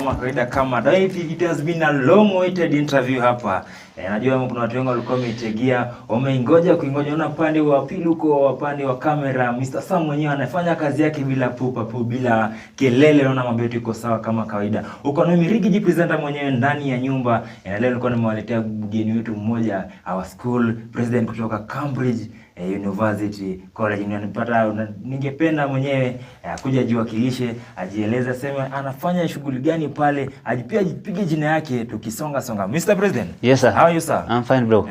kama kawaida kama it has been a long waited interview hapa. Najua kuna watu wengi walikuwa wameitegea, wameingoja kuona upande wa pili huko, upande wa kamera. Mr. Sam mwenyewe anafanya kazi yake bila pupa bila kelele, naona mambo yote iko sawa kama kawaida. Uko na mimi Riggy presenter mwenyewe ndani ya nyumba. Na leo nilikuwa nimewaletea mgeni wetu mmoja, our school president kutoka Cambridge University College. Ningependa mwenyewe kuja jiwakilishe, ajieleze, sema anafanya shughuli gani pale, ajipige jina yake tukisonga. Mr. President. Yes sir. How are you sir? I'm fine bro.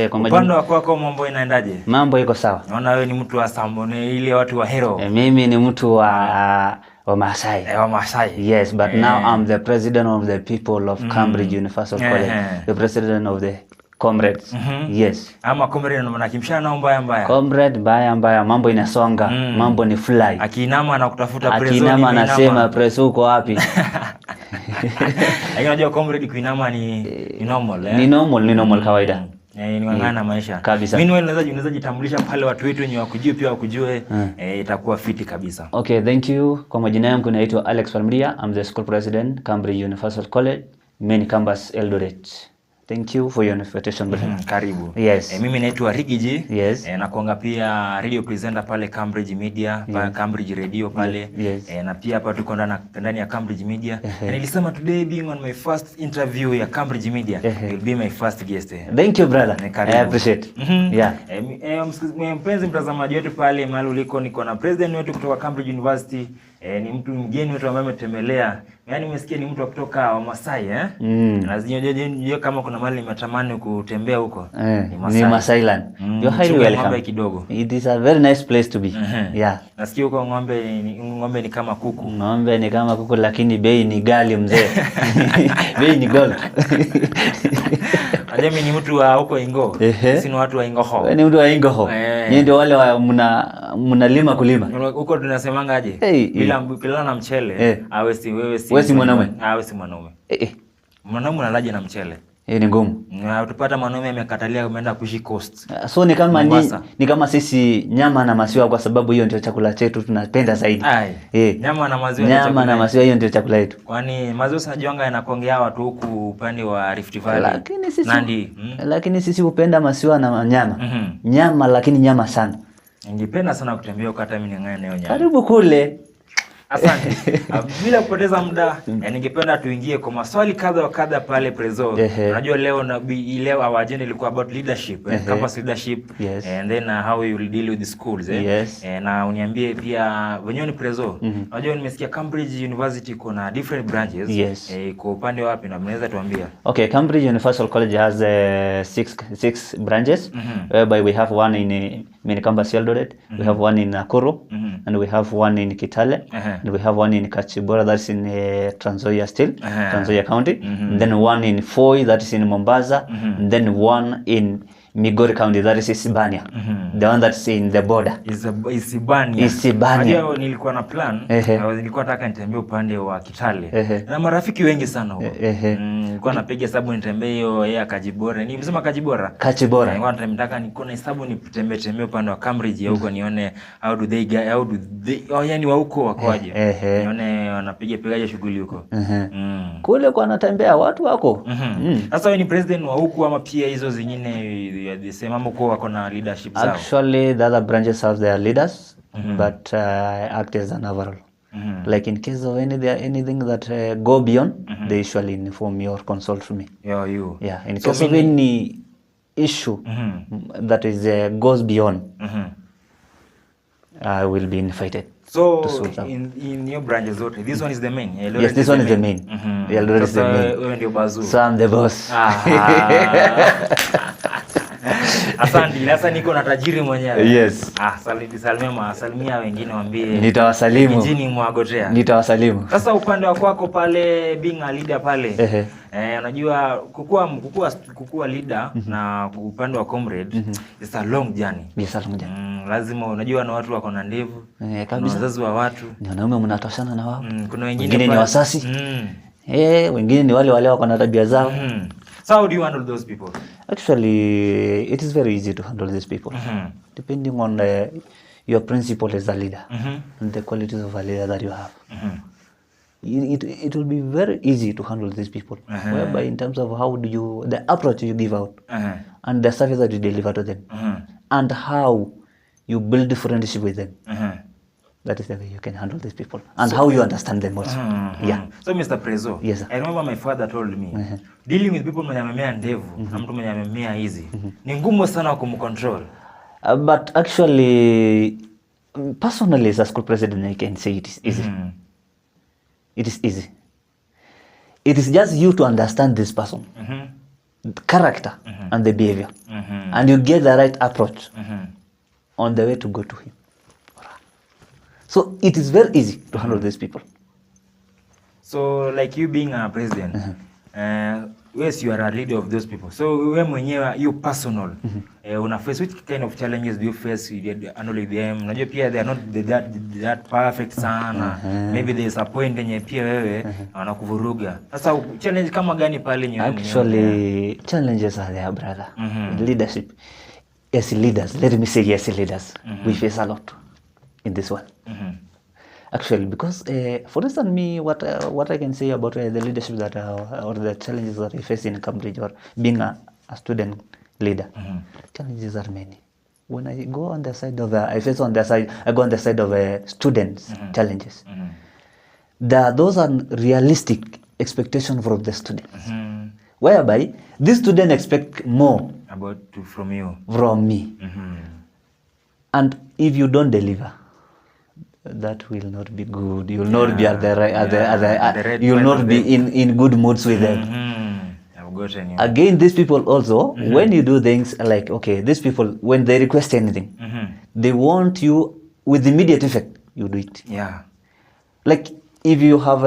Kwa upande wako mambo inaendaje? Mambo iko sawa. Naona wewe ni mtu wa Sambone, ile watu wa hero. Mimi ni mtu wa Maasai. Wa Maasai. Yes, but now I'm the president of the people of Cambridge Universal College. The president of the comrades. Yes. Ama comrade ndo manakimshana nao mbaya. Comrade mbaya, mambo inasonga, mambo ni fly. Akinama anakutafuta preso. Akinama anasema preso uko wapi? Unajua comrade kuinama ni normal Ni normal kawaida. Ni ngangana maisha. Kabisa. Mimi unaweza jitambulisha pale watu wetu wenye wakujue pia wakujue, itakuwa fiti kabisa. Okay, thank you. Kwa majina yangu naitwa Alex Palmria. I'm the school president, Cambridge Universal College, main campus Eldoret. Thank you for your invitation. Karibu. Yes. Mimi naitwa Riggy. Yes. Na kuanga pia radio presenter pale Cambridge Media, yes. Cambridge Radio pale. Yes. Na pia hapa tuko ndani ya Cambridge Media. Nilisema today being on my first interview ya Cambridge Media, you'll be my first guest. Thank you brother. I appreciate. Yeah. Mpenzi mtazamaji wetu pale mahali uliko, niko na president wetu kutoka Cambridge University. Ni mtu mgeni wetu ambaye ametembelea. Yaani umesikia ni mtu kutoka wa Masai Na kama kuna mahali nimetamani kutembea huko. Ni Masai Land. You're highly welcome. It is a very nice place to be. Yeah. Nasikia huko ng'ombe ni kama kuku. Ng'ombe ni kama kuku lakini bei ni gali mzee. Bei ni gold. Mimi ni mtu wa huko Ingo. Sisi ni watu wa Ingoho. Wewe ni mtu wa Ingoho. Nyinyi ndio wale mnalima kulima. Huko tunasemanga aje? Bila na mchele, wewe si mwanaume. Wewe si mwanaume. Mwanaume analaje na mchele? Ni ngumu. Utapata mwanaume amekatalia kuenda kuishi coast. So ni kama sisi nyama na maziwa, kwa sababu hiyo ndio chakula chetu tunapenda zaidi. Nyama na maziwa. Nyama na maziwa hiyo ndio chakula yetu. Kwani maziwa sinajonga yanakongea watu huku upande wa Rift Valley. Lakini sisi hupenda maziwa na nyama. Nyama lakini nyama sana. Ningependa sana kutembea huko, hata mimi ning'ang'ane nayo nyama. Karibu kule. Asante. Bila kupoteza muda, ningependa tuingie kwa maswali kadha wa kadha pale prezo. Unajua leo our agenda ilikuwa about leadership, campus leadership, and then how you will deal with the schools. Na uniambie pia wenyewe ni prezo. Unajua nimesikia Cambridge University kuna different branches. Kwa upande wapi na mnaweza tuambia? Okay, Cambridge Universal College has six branches, whereby we have one in main campus Eldoret, we have one in Nakuru, and we have one in Kitale. And we have one in Kachibora, that's in Trans Nzoia County. And then one in Foi, that is in Mombasa. And then one in Migori County, that is Isibania. The one that's in the border. Isibania. Nilikuwa na plan, nilikuwa nataka nitembee upande wa Kitale. Na marafiki wengi sana huko. Nilikuwa napiga hesabu nitembee hiyo ya Kachibora. Nimesema Kachibora. Nilikuwa nataka niko na hesabu nitembee upande wa Cambridge huko nione how do they yani wa huko wakoaje. Nione wanapiga shughuli huko. Kule kwa natembea watu wako. Sasa wewe ni president wa huko ama pia hizo zingine the same amko wako na leadership zao? Actually the other branches have their leaders, but act as an overall. Like in case of anything that go beyond, they usually inform me or consult me. Yeah, in case of any issue that is goes beyond, I will be invited. So in your branches, this one is the main. Yes, this one is the main. Eldoret is the main. So I'm the boss. Asante, sasa niko na tajiri mwenyewe. Yes. Salimia wengine waambie. Nitawasalimu. Kijini mwagotea. Nitawasalimu. Sasa upande wako pale being a leader pale. Unajua kukua leader na upande wa comrade is a long journey. Yes, a long journey. Lazima unajua na watu wako na ndevu. Kabisa. Wazazi wa watu. Ni wanaume mnatoshana na wao. Kuna wengine ni wasasi. Wengine ni wale wako na tabia zao. So how do you handle those people? Actually, it is very easy to handle these people, depending on your principle as a leader and the qualities of a leader that you have. it will be very easy to handle these people. Whereby in terms of how do you, the approach you give out, and the service that you deliver to them, and how you build friendship with them. That is the way you can handle these people, and how you understand them also. Yeah. So Mr. Prezo, yes, I remember my father told me, dealing with people mwenye amemea ndevu na mtu mwenye amemea hizi ni ngumu sana kumcontrol. But actually, personally, as a school president, I can say it is easy. It is easy. It is just you to understand this person, the character and the behavior, and you get the right approach on the way to go to him. So it is very easy to handle these people. So like you being a president, yes, you are a leader of those people. So wewe mwenyewe, you personal, una face which kind of challenges do you face with handling them? Unajua pia they are not that perfect sana. Maybe there is a point yenye pia wewe wanakuvuruga. Sasa challenge kama gani pale nyewe? Actually, challenges are there, brother. Leadership. As leaders, let me say as leaders, we face a lot in this one. Actually, because for instance, me, what I can say about the leadership that or the challenges that I face in Cambridge or being a student leader, challenges are many. When I go on the side of I go on the side of students challenges. Those are realistic expectations from the students, whereby this student expect more from me, and if you don't deliver, that will not be good. You will not be at the right, you will not be in good moods with them. I've gotten you. Again, these people also, when you do things like, okay, these people, when they request anything, they want you with immediate effect, you do it. Yeah. Like if you have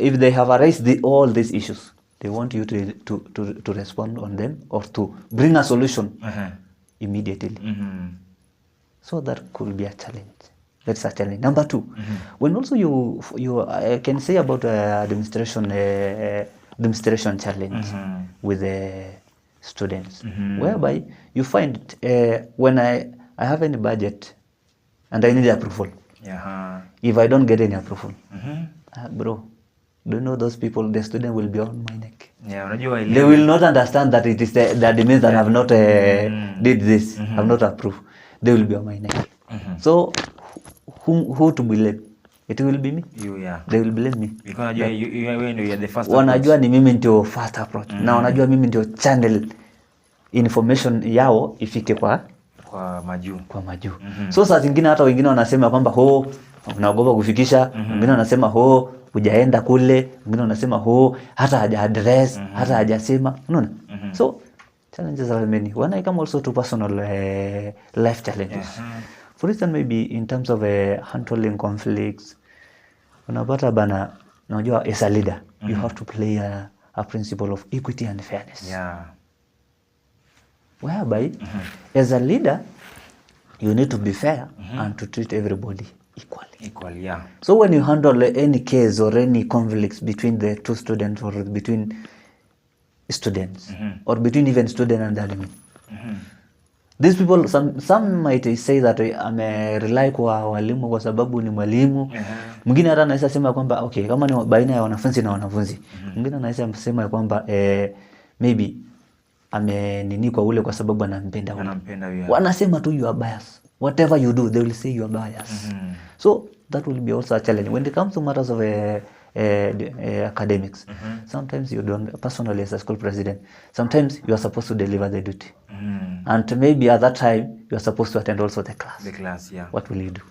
if they have raised all these issues, they want you to respond on them or to bring a solution immediately. So that could be a challenge. That's a challenge. Number two, when also you I can say about administration challenge with the students, whereby you find when I have any budget and I need approval. If I don't get any approval, bro, do you know those people? The student will be on my neck. They will not understand that it is the means that have not did this, have not approved. They will be on my neck. So who to blame? It will be me. They will blame me. Because you're the first. Wanajua ni mimi ndio first approach. Na wanajua mimi ndio channel information yao ifike kwa majuu. So saa zingine hata wengine wanasema kwamba unaogopa kufikisha, wengine wanasema hujaenda kule, wengine wanasema hata haja address, hata hajasema. Unaona? So challenges are many. When I come also to personal life challenges. For instance, maybe in terms of handling conflicts, unapata bana, unajua as a leader, you have to play a principle of equity and fairness. Whereby, as a leader, you need to be fair and to treat everybody equally. So when you handle any case or any conflicts between the two students or between students or between even student and admin, these people, some might say that rely kwa walimu kwa sababu ni mwalimu. Mwingine hata anaweza sema kwamba okay, kama ni baina ya wanafunzi na wanafunzi. Mwingine anaweza sema kwamba maybe nini kwa ule kwa sababu anampenda ule. Wanasema tu you are biased. Whatever you do, they will say you are biased. So that will be also a challenge when it comes to matters of academics. Sometimes you don't, personally as a school president, sometimes you are supposed to deliver the duty. And maybe at that time, you are supposed to attend also the class. What will you do?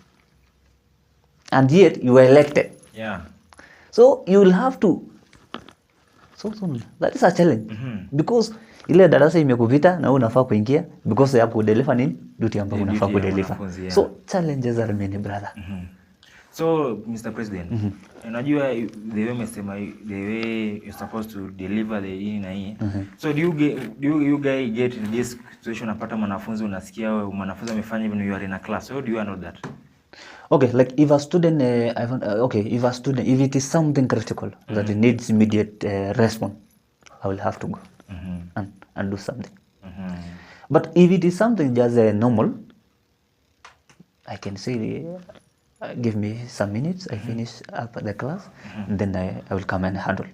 And yet, you were elected. So, you will have to. So, that is a challenge. Because ile darasa imekupita na unafaa kuingia because ya kudeliver nini? Duty ambayo unafaa kudeliver. So, challenges are many, brother. So, Mr. President, unajua the way umesema, the way you're supposed to deliver the hii na hii. So, do you guys get in this situation, unapata mwanafunzi unasikia mwanafunzi amefanya hivi, you are in a class. So, do you know that? Okay, like if a student, if it is something critical that it needs immediate response, I will have to go and do something. But if it is something just normal, I can say give me some minutes, I finish up the class, and then I will come and handle.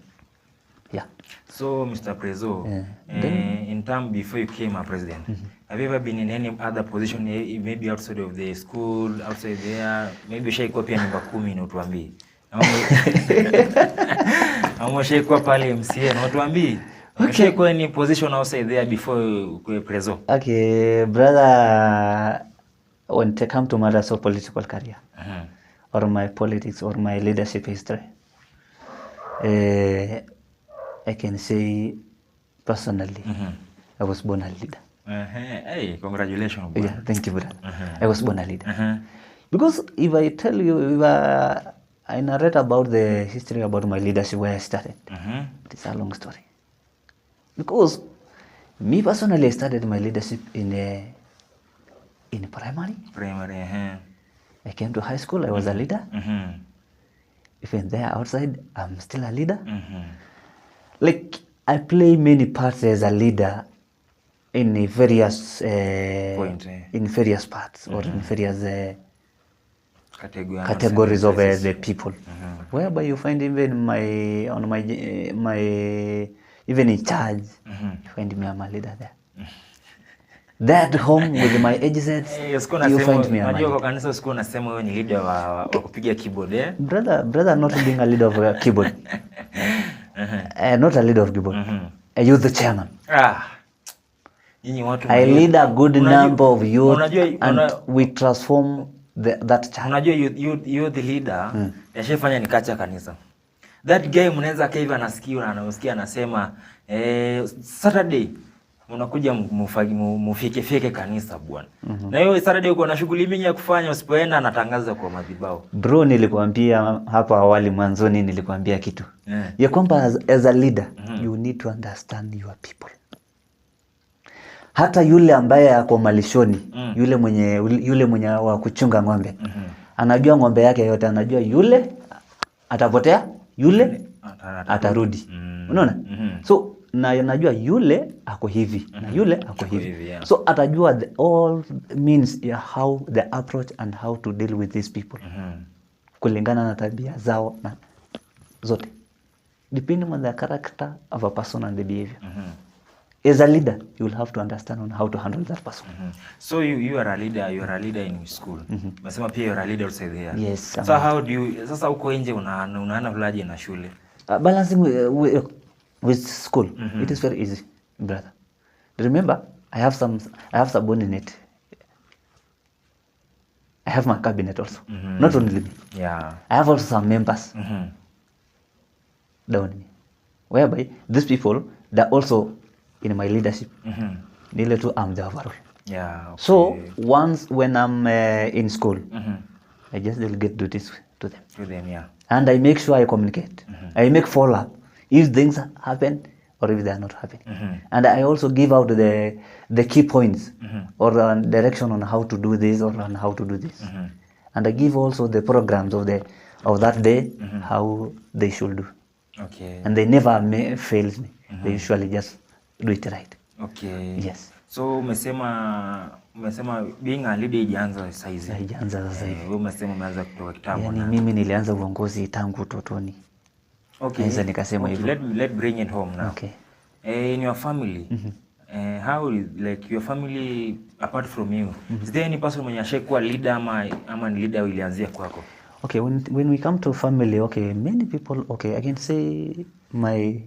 Yeah. So, Mr. Prezo, in term before you became a president, have you ever been in any other position, maybe outside of the school, outside there? Maybe ushaikuwa pia namba 10 na utuambie. Ama ushaikuwa pale MCA na utuambie. Ushaikuwa any position outside there before ukue Prezo? Okay, brother, when it come to matters of political career, or my politics or my leadership history, I can say personally, I was born a leader. Hey, congratulations, bro. Yeah, thank you, brother. I was born a leader. Because if I tell you, I narrate about the history about my leadership where I started, it's a long story. Because me personally, I started my leadership in primary. I came to high school, I was a leader. Even there outside, I'm still a leader. Like, I play many parts as a leader in various in various parts or in various categories of the people. Whereby you find even my even in charge, you find me, I'm a leader there. There at home with my headsets, you find me. Unajua kwa kanisa usiku unasema wewe ni leader wa kupiga keyboard, eh? Brother, not being a leader of a keyboard. Not a leader of keyboard. A youth chairman. I lead a good number of youth, and we transform that church. Unajua youth leader, yashafanya nikacha kanisa. That guy mnaweza kaiva anasikia anasema Saturday unakuja mufike kanisa bwana. Na hiyo Saturday uko na shughuli mingi ya kufanya, usipoenda anatangaza kwa madhibao. Bro, nilikwambia hapo awali mwanzoni, nilikwambia kitu. Ya kwamba as a leader, you need to understand your people. Hata yule ambaye ako malishoni, yule mwenye wa kuchunga ng'ombe. Anajua ng'ombe yake yote, anajua yule atapotea, yule atarudi. Unaona? So na anajua yule ako hivi na yule ako hivi. So atajua all means ya how the approach and how to deal with these people. Kulingana na tabia zao na zote. Depending on the character of a person and the behavior. As a leader, you will have to understand on how to handle that person. So you are a leader in school. Unasema pia you are a leader also there. Yes. So how do you, sasa uko nje unaana vulaje na shule? Balancing with school, it is very easy, brother. Remember, I have subordinate. I have my cabinet also. Not only me. Yeah. I have also some members down me. Whereby these people, they're also in my leadership. Nearly to I'm the overall. Yeah. Okay. So once when I'm in school, I just delegate duties to them. To them, yeah. And I make sure I communicate. I make follow up if things happen or if they are not happening. And I also give out the key points or the direction on how to do this or on how to do this. And I give also the programs of that day how they should do. Okay. And they never fails me. They usually just do it right. Okay. Yes. So umesema being a leader ijaanza saizi. Haijaanza sasa hivi. Wewe umesema umeanza kutoka kitambo. Yani mimi nilianza uongozi tangu utotoni. Okay. Naweza nikasema hivyo. Let's bring it home now. Okay. In your family, how is like your family apart from you? Is there any person mwenye ashakuwa leader ama ni leader ilianzia kwako? Okay, when we come to family, okay, many people, okay, I can say my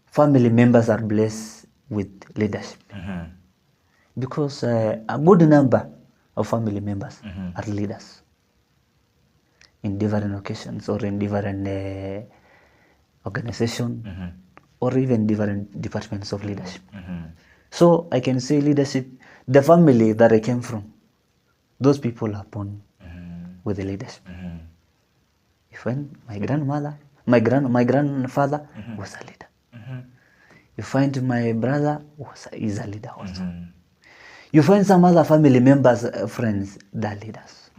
family members are blessed with leadership. Because a good number of family members are leaders in different occasions or in different organizations or even different departments of leadership. So I can say leadership, the family that I came from, those people are born with the leadership. When my grandmother, my grandfather was a leader. You find my brother is a leader also. You find some other family members, friends, they're leaders.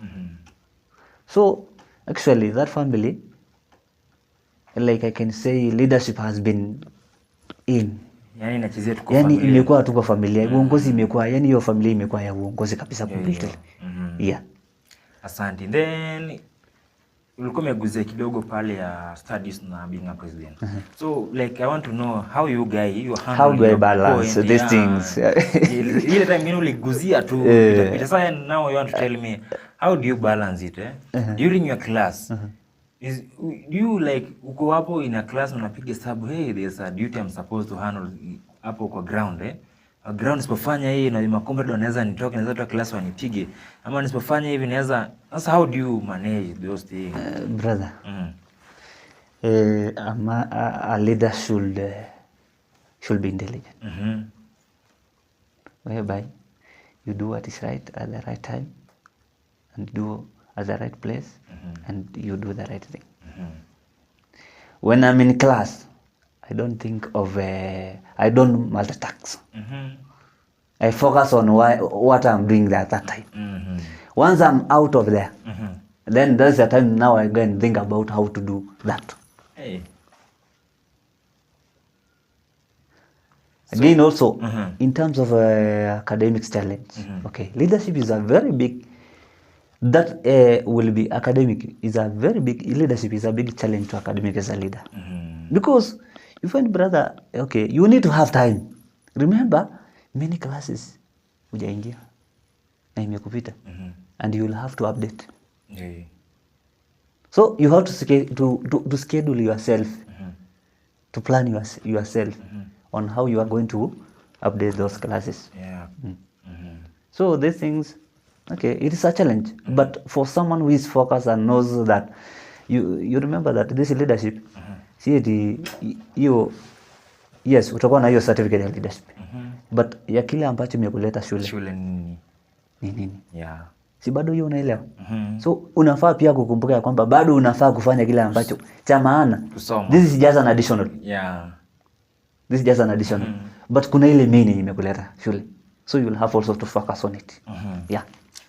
So actually that family, like I can say, leadership has been in. Yani inachezea tuko yani familia. Imekuwa tuko familia. Uongozi imekuwa, hiyo familia imekuwa ya uongozi kabisa completely. Yeah. Asante. Then ulikuwa umeguzia kidogo pale ya studies na being a president. So like I want to know how you handle, how do I balance these things? Ile time ngine uliguzia tu. Sasa now you want to tell me how do you balance it during your class? Do you like uko hapo in a class unapiga hesabu, hey there's a duty I'm supposed to handle hapo kwa ground ground nisipofanya hii na makombe ndo naweza nitoke, naweza toka class wanipige, ama nisipofanya hivi naweza. Sasa how do you manage those things? Brother, a leader should be intelligent. Whereby you do what is right at the right time and do at the right place and you do the right thing. When I'm in class, I don't think of I don't multitask. I focus on what I'm doing there at that time. Once I'm out of there, then there's the time now I go and think about how to do that. Hey. Again, also in terms of academics challenge, okay, leadership is a very big. That will be academic is a very big leadership is a big challenge to academic as a leader, because you find, brother, okay, you need to have time. Remember, many classes hujaingia na imekupita, and you will have to update. So you have to schedule yourself, to plan yourself on how you are going to update those classes. So these things, okay, it is a challenge, but for someone who is focused and knows that you remember that this leadership, yes, utakuwa na hiyo certificate ya leadership, but ya kile ambacho imekuleta shule ni nini? Si bado hiyo unaelewa? So unafaa pia kukumbuka ya kwamba bado unafaa kufanya kile ambacho cha maana. This is just an additional. This is just an additional. But kuna ile main imekuleta shule. So you will have also to focus on it.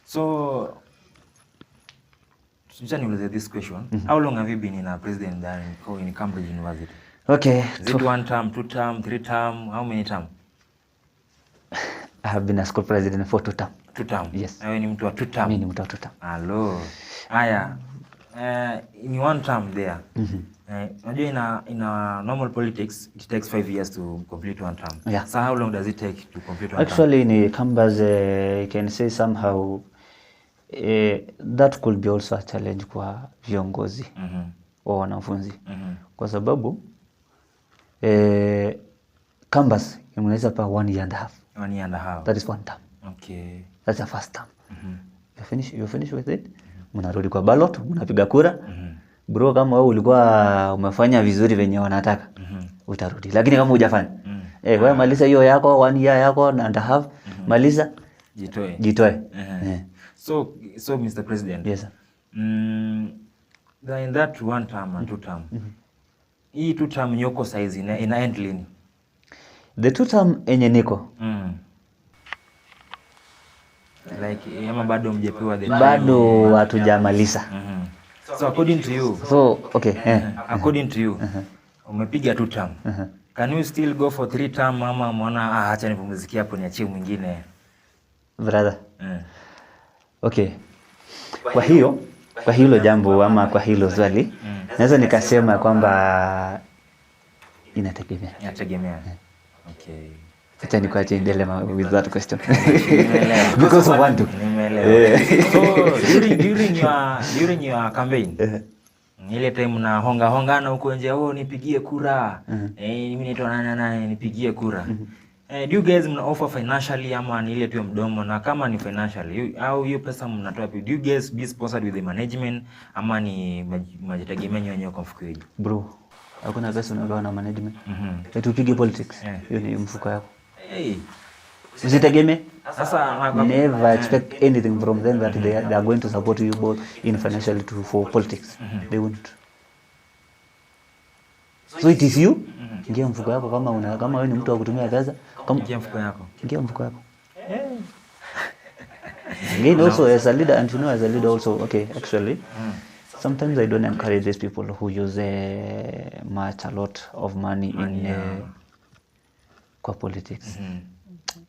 So niulize this question. How long have you been in a president there in Cambridge University? Okay. Is it 1 term, 2 term, 3 term? How many term? I have been a school president for 2 term. 2 term? Yes. Wewe ni mtu wa 2 term? Mimi ni mtu wa 2 term. Hello. Haya. In 1 term there. Unajua in a normal politics it takes 5 years to complete 1 term. So how long does it take to complete 1 term? Actually in Cambridge, you can say somehow that could be also a challenge kwa viongozi wa wanafunzi, kwa sababu Cambridge inaweza pa 1 year and a half. 1 year and a half. That is 1 term. Okay. That's the first term. You finish with it. Mnarudi kwa ballot, mnapiga kura. Bro, kama wewe ulikuwa umefanya vizuri venye wanataka, utarudi. Lakini kama hujafanya, wewe maliza hiyo yako 1 year yako and a half, maliza, jitoe. So Mr. President. Yes sir. In that 1 term and 2 term. Hii 2 term yoko size ina end lini? The 2 term enye niko. Like ama bado mjepewa the bado hatujamaliza. So according to you. So okay. According to you. Umepiga 2 term. Can you still go for 3 term ama mwana acha nipumzikie hapo niachie mwingine? Brother. Okay. Kwa hilo jambo ama kwa hilo swali, naweza nikasema kwamba inategemea. Okay. Acha nikuache dilemma with that question. Because of one to. So during your campaign, ile time na hongana huko nje, nipigie kura. Mimi naitwa nani nipigie kura. Do you guys mna offer financially ama ni ile tu mdomo? Na kama ni financially, au hiyo pesa mnatoa wapi? Do you guys be sponsored with the management ama ni majitegemea wenyewe kwa mfuko wenu? Bro, hakuna pesa unagawa na management. Tupige politics. Hiyo ni mfuko wako. Usitegemee. Sasa never expect anything from them that they are going to support you both in financially to for politics. They won't. So it is you. Ingia mfuko yako kama wewe ni mtu wa kutumia pesa, ingia mfuko yako. Again also as a leader, and you know as a leader also, okay, actually sometimes I don't encourage these people who use a lot of money in kwa politics.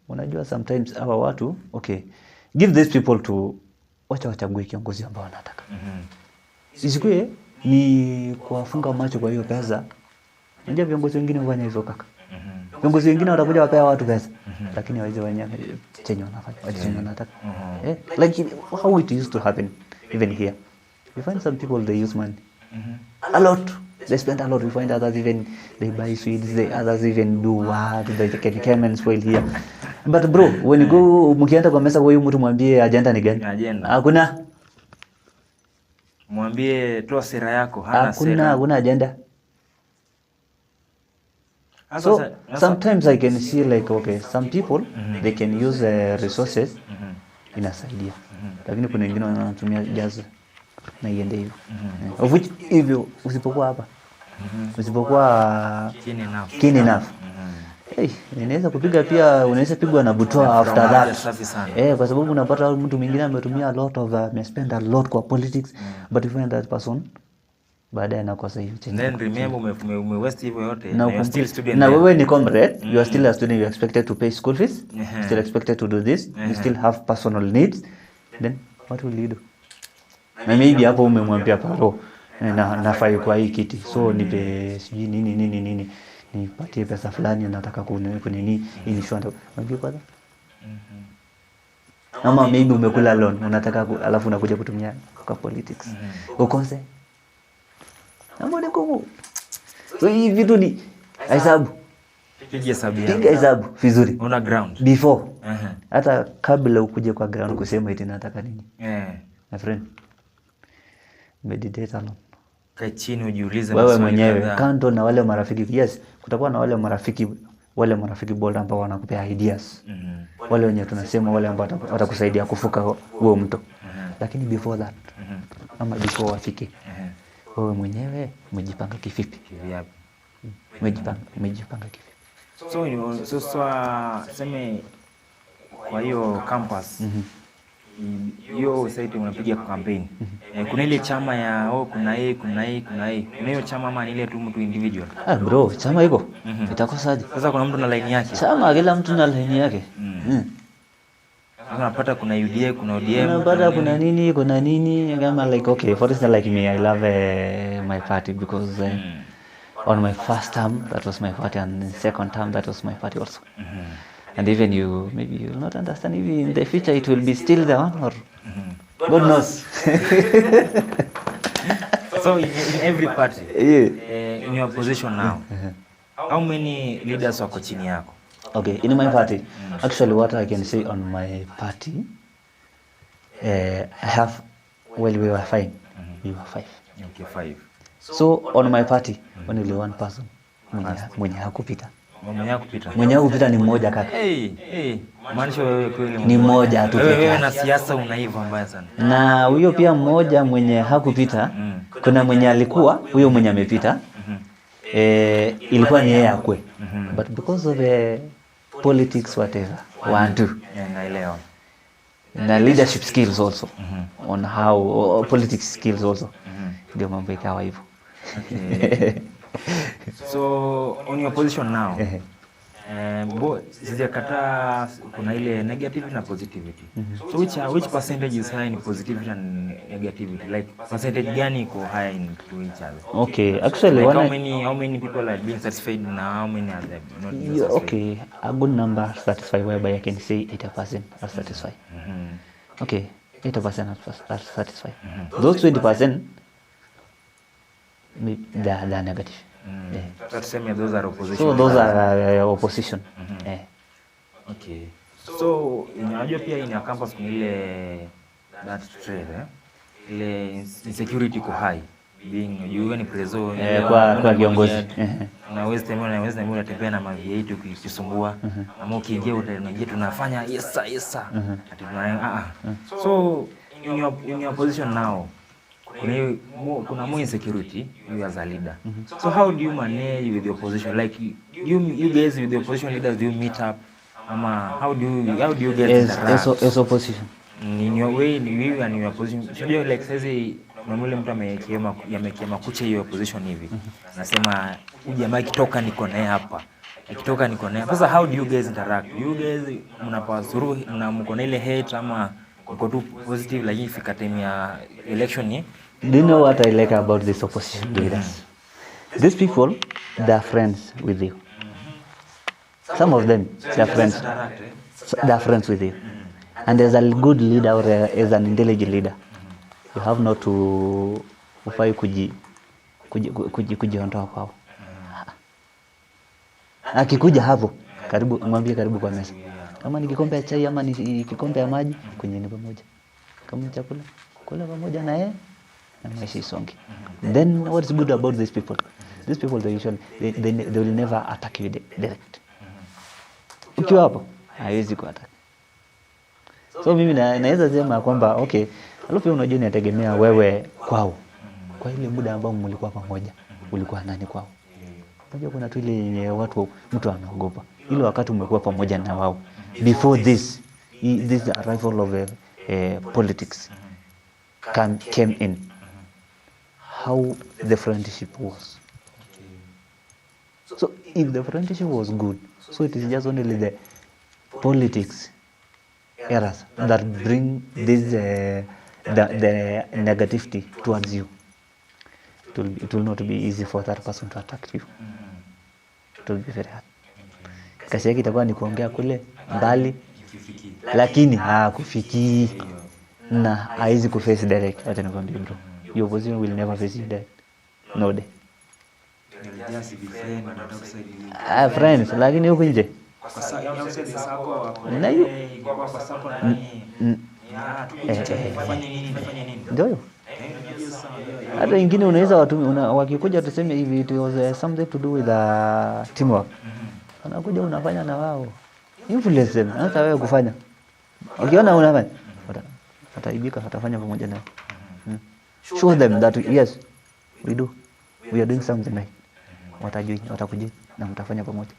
Unajua sometimes hawa watu, okay, give these people to wachague kiongozi ambao wanataka. Isikue ni kuwafunga macho kwa hiyo pesa. Unajua viongozi wengine hufanya hivyo kaka. Viongozi wengine watakuja wapea watu pesa, lakini hawezi wenyewe chenye wanafanya, chenye wanataka. Like how it used to happen even here. You find some people they use money a lot. They spend a lot. We find others even they buy sweets. Others even do what they can come and spoil here. But bro, when you go mkienda kwa mesa, huyu mtu mwambie agenda ni gani? Agenda. Hakuna. Mwambie toa sera yako, hana sera. Hakuna agenda. So sometimes I can see like okay, some people they can use resources inasaidia, lakini kuna wengine wanatumia jazo na iende hivyo. Of which hivyo usipokuwa hapa, usipokuwa keen enough, inaweza kupiga pia, unaweza pigwa na butwa after that. Kwa sababu unapata mtu mwingine ametumia a lot of spend a lot kwa politics, but you find that person baadaye anakosa hiyo change. Then remember ume waste hivyo yote na you are still student. Na wewe ni comrade, you are still a student, you are expected to pay school fees, still expected to do this, you still have personal needs. Then what will you do? Na maybe hapo umemwambia paro nafai kwa hii kiti, so nipe sijui nini nipatie pesa fulani nataka kunini insurance maybe kwanza. Ama maybe umekula loan unataka alafu unakuja kutumia kwa politics. Ukose amone ngumu. So hii vitu ni hesabu. Piga hesabu vizuri. On ground. Before. Hata kabla ukuje kwa ground kusema eti nataka nini. My friend. Meditate alone. Kaa chini ujiulize wewe mwenyewe kando na wale marafiki. Yes, kutakuwa na wale marafiki bora ambao wanakupea ideas. Wale wenye tunasema wale ambao watakusaidia kufuka huo mto. Lakini before that, ama before wafike, wewe mwenyewe umejipanga kivipi? Umejipanga kivipi? So sema kwa hiyo campus hiyo site unapiga campaign. Kuna ile chama ya kuna hiyo chama ama ile tu mtu individual? Bro, chama iko itakosaje? Sasa kuna mtu na line yake. Chama kila mtu na line yake. Unapata kuna UDA, kuna ODM, unapata kuna nini kama like okay, for instance like me I love my party because on my first term that was my party and second term that was my party also. And even maybe you will not understand if in the future it will be still the one or God knows. So in every party, in your position now, how many leaders wako chini yako? Okay, in my party, actually what I can say on my party, I have, well we were fine, we were 5. Okay, 5. So on my party, only one person, mwenye hakupita. Mwenye hakupita ni mmoja kaka. Maanisha wewe kweli ni mmoja tu. Wewe na siasa unaiva mbaya sana. Na huyo pia mmoja mwenye hakupita, kuna mwenye alikuwa, huyo mwenye amepita, ilikuwa ni yeye akwe. But because of the politics whatever, naelewa. Na leadership skills also, on how politics skills also. Ndio mambo ikawa hivyo. Okay. So on your position now, sijakata kuna ile negativity na positivity. So which percentage is high in positivity and negativity? Like percentage gani iko high in to each other? Okay, actually like how many people are being satisfied and how many are they not being satisfied? Okay, a good number satisfied whereby I can say 80% are satisfied. Okay, 80% are satisfied. Those 20% they are negative. Those are opposition. So those are opposition. Okay. So unajua pia in your campus kuna ile that trade ile insecurity ko high being you ni preso kwa kiongozi. Na West unatembea na mavi yetu ukisumbua ama ukiingia utaingia tunafanya yes. Ati so in your position now kuna more insecurity you as a leader. So how do you manage with your opposition? Like you guys with the opposition leaders, do you meet up? How do you get as opposition? In your way, you and your opposition. So you like say mwanamule mtu amekiama kuche hiyo opposition hivi. Nasema jamaa ikitoka niko naye hapa. Ikitoka niko naye. Sasa how do you guys interact? You guys mnapasuru na mko na ile hate ama mko tu positive, lakini fika time ya election Do you know what I like about these opposition leaders? These people, they are friends with you. Some of them, they are friends. They are friends with you. And as a good leader or as an intelligent leader, you have not to ufai kujiondoa kwao. Akikuja hapo, karibu mwambie karibu kwa meza. Kama ni kikombe ya chai ama ni kikombe ya maji, kunyweni pamoja. Kama chakula, kula pamoja na yeye na maisha isonge. Then what's good about these people? These people they usually they will never attack you direct. Ukiwa hapo, haiwezi kuattack. So mimi naweza sema kwamba okay, alafu unajua inategemea wewe kwao. Kwa ile muda ambao mlikuwa pamoja, ulikuwa nani kwao? Unajua kuna tu ile watu mtu anaogopa. Ile wakati umekuwa pamoja na wao. Before this arrival of politics came in. How the friendship was. So if the friendship was good, so it is just only the politics errors that bring this the negativity towards you. It will not be easy for that person to attack you. It will be very hard. Kazi yake itakuwa ni kuongea kule mbali, lakini hakufiki na haizi kuface direct. Hata nikwambie bro, your opposition will never face you direct. No day. Friends, lakini huko nje ndio hata wengine unaweza wakikuja tuseme hivi it was something to do with teamwork. Unakuja unafanya na wao. Influence them. Hata wewe kufanya. Ukiona unafanya, wataibika, watafanya pamoja nao. Show them that yes, we are doing something right. Watajui, watakuja na mtafanya pamoja.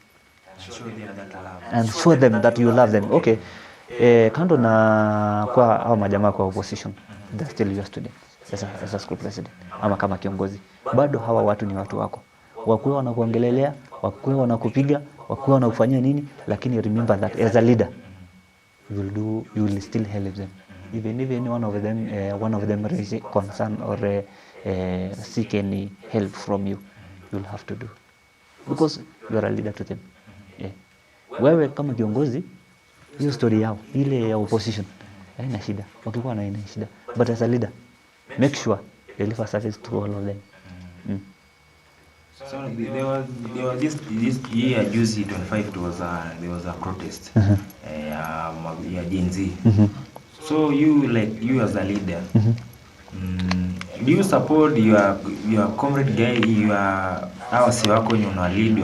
And show them that you love them. Okay. Kando na kwa hao majamaa kwa opposition, they're still your students. As a school president ama kama kiongozi, bado hawa watu ni watu wako. Wakuwa wanakuongelelea, wakuwa wanakupiga, wakuwa wanakufanyia nini, lakini remember that as a leader you will still help them. Even one of them raise concern or seek any help from you, you'll have to do, because you are a leader to them. Wewe kama kiongozi, hiyo story yao ile ya opposition haina shida, wakikuwa na haina shida, but as a leader make sure you deliver service to all of them. So there was this year juzi 25 there was a protest ya Gen Z. So you as a leader, do you support your comrade guy, our si wako wenye una lead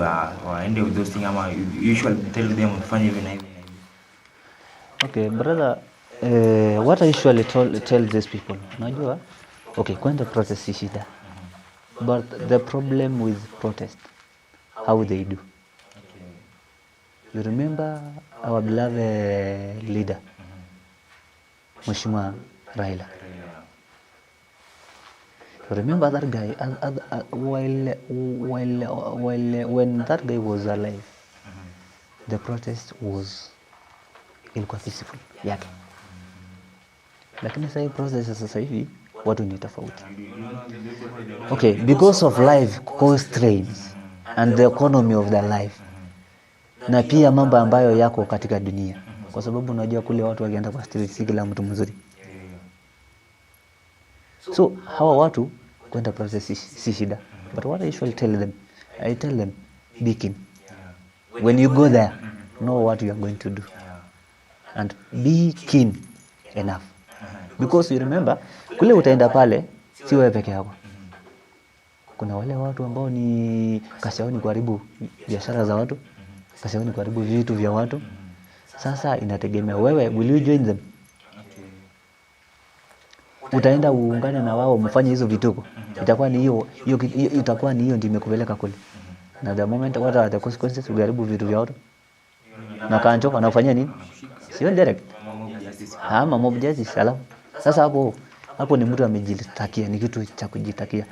waende with those things, ama you usually tell them fanya hivi na hivi? Okay brother, what I usually tell these people, unajua okay, kwenda protest si shida, but the problem with protest, how they do. You remember our beloved leader, Mheshimiwa Raila. You remember that guy when that guy was alive, the protest ilikuwa peaceful yake. Lakini sasa process sasa hivi watu ni tofauti. Okay, because of life constraints and the economy of the life, na pia mambo ambayo yako katika dunia, kwa sababu unajua kule watu wakienda kwa street si kila mtu mzuri. So hawa watu kwenda process si shida, but what I usually tell them, be keen. When you go there, know what you are going to do and be keen enough, because you remember kule utaenda pale si wewe peke yako. Kuna wale watu ambao ni kashaoni kuharibu biashara za watu, kashaoni kuharibu vitu vya watu. Sasa inategemea wewe, will you join them? Utaenda uungane na wao mfanye hizo vituko, itakuwa ni hiyo ndio imekupeleka kule. Na the moment what are the consequences, ugaribu vitu vya watu na kancho wanafanya nini? Sio direct ama mob justice. Alafu sasa hapo ni mtu amejitakia, ni kitu cha kujitakia.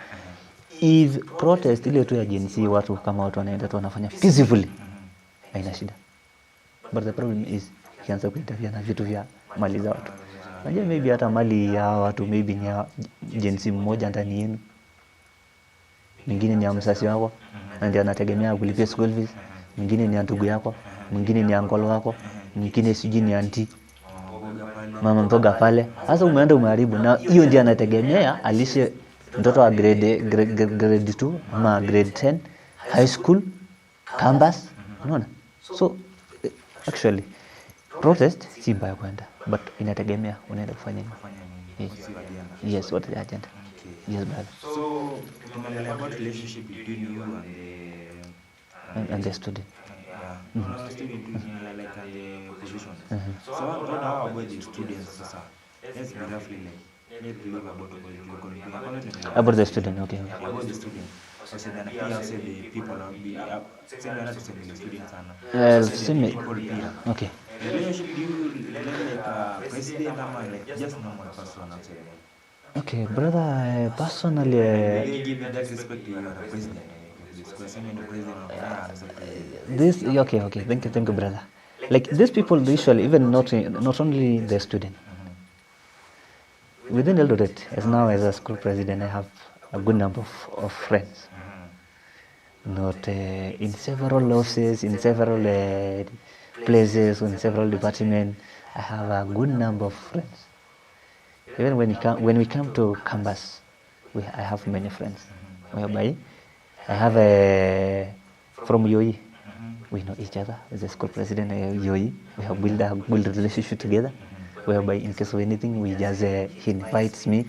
If protest ile tu ya Gen Z, watu kama watu wanaenda tu wanafanya peacefully, haina shida, but the problem is kianza kuinterfere na vitu vya mali za watu, Najua maybe hata mali ya watu maybe ni ya jinsi mmoja ndani yenu. Mwingine ni ya msasi wako, na ndiye anategemea kulipia school fees. Mwingine ni ya ndugu yako, mwingine ni ya ngolo wako, mwingine sijui ni auntie. Mama mboga pale. Sasa umeenda umeharibu, na hiyo ndiye anategemea alishe mtoto wa grade 2 ama grade 10 high school campus. Unaona? So actually protest si mbaya kwenda, but inategemea unaenda kufanya nini. Yes, what is the agenda? Yes, brother. So tumeongelea about relationship between you And the student. Student like the position. So what about the students sasa? Let's be roughly like let's believe about the student. Okay. About the student. So then here say the people are be similar to the students and people here. Okay. The relationship you like a president or like just normal person outside. Okay, brother, personally They give me that respect to your president. This okay. Thank you, brother. Like these people usually, even not only the student. Within Eldoret, as now as a school president, I have a good number of friends. Not in several offices, in several places, in several departments. I have a good number of friends. Even when we come to campus, I have many friends. Whereby I have from UAE. We know each other as a school president UAE. We have built a good relationship together. Whereby in case of anything, we just he invites me,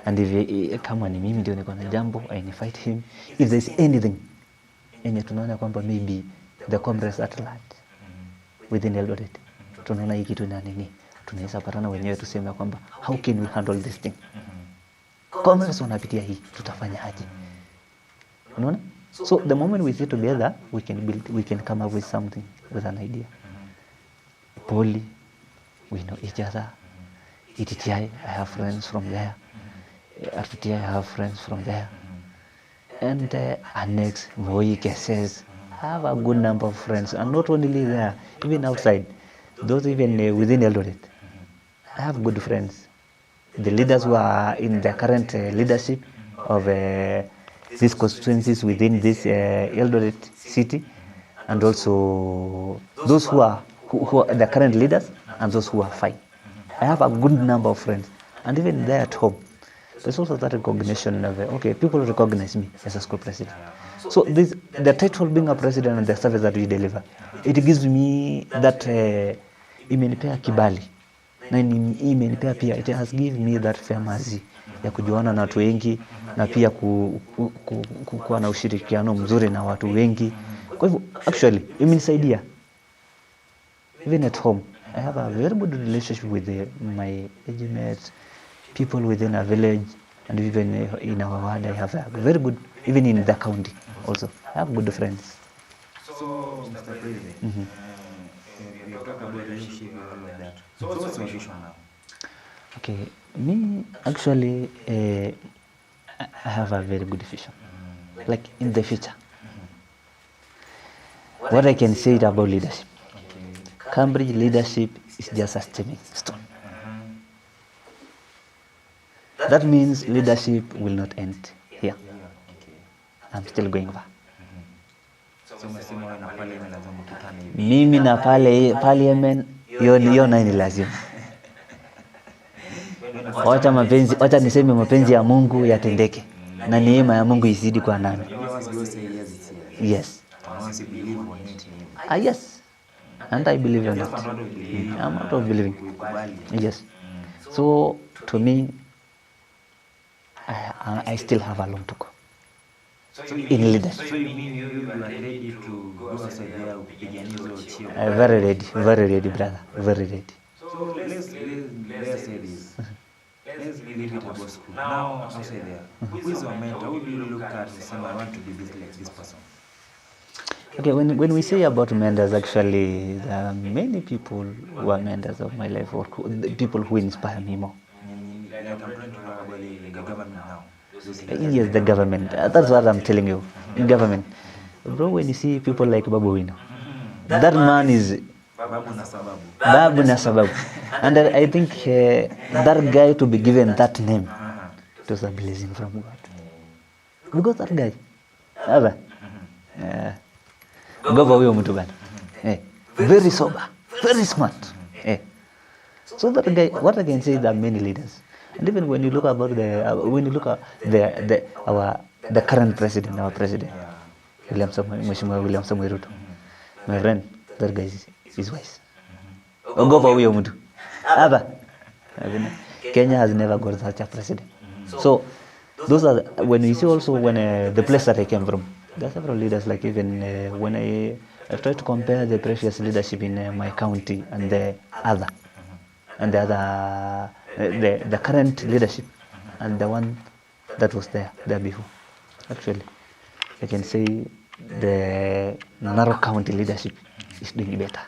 and if kama ni mimi ndio niko na jambo, I invite him. If there's anything, yenye tunaona kwamba maybe the comrades at large within Eldoret, tunaona hii kitu na nini, tunaweza patana wenyewe tuseme kwamba how can we handle this thing? Comrades wanapitia hii, tutafanya aje? Unaona? So the moment we sit together, we can come up with something, with an idea. Poly, we know each other. ETTI, I have friends from there. RTTI, I have friends from there. And Annex, Moi, Kesses, I have a good number of friends. And not only there, even outside, those even within Eldoret, I have good friends. The leaders who are in the current leadership of these constituencies within this Eldoret city, and also those who are the current leaders and those who are fine. I have a good number of friends, and even there at home, there's also that recognition of okay, people recognize me as a school president. So the title being a president and the service that we deliver, it gives me that imenipea kibali, na imenipea pia, it has given me that famasi ya kujuana na watu wengi, na pia kuwa na ushirikiano mzuri na watu wengi. Kwa hivyo actually imenisaidia. Even at home, I have a very good relationship with my age mates, people within a village, and even in our ward, I have a very good, even in the county also, I have good friends. So, Mr. President, we talk about relationship and all of that. So what's your vision now? Okay, me actually, I have a very good vision. Like in the future, what I can say about leadership. Cambridge leadership is just a stepping stone. That means leadership will not end here. I'm still going back. Mimi na pale parliament hiyo nayo ni lazima. Wacha niseme mapenzi ya Mungu yatendeke na neema ya Mungu izidi kwa nani. Yes. Yes. And I believe in it. I'm not of believing. Yes. So to me, I still have a long to go in leadership. So you mean you are ready to go outside there? Very ready, brother. Very ready. So let's say this. Let's leave it about school. Now outside there, who is your mentor? Who do you look at and say, I want to be like this person? Okay, when we say about mentors, actually, there are many people who are mentors of my life, or people who inspire me more. Like I'm trying to talk about the government now. Yes, the government. That's what I'm telling you. In government, bro, when you see people like Babu Wino, that man is Babu na sababu. And I think that guy to be given that name, it was a blessing from God. Because that guy, Gova huyo mtu bana. Very sober, very smart. So that guy, what I can say, there are many leaders. And even when you look about the current president, our president, Mheshimiwa William Samoei Ruto, my friend, that guy is wise. Ogopa huyo mtu. Kenya has never got such a president. So those are when you see also when the place that I came from, there are several leaders. Like even when I try to compare the previous leadership in my county and the current leadership and the one that was there before. Actually, I can say the Narok County leadership is doing better.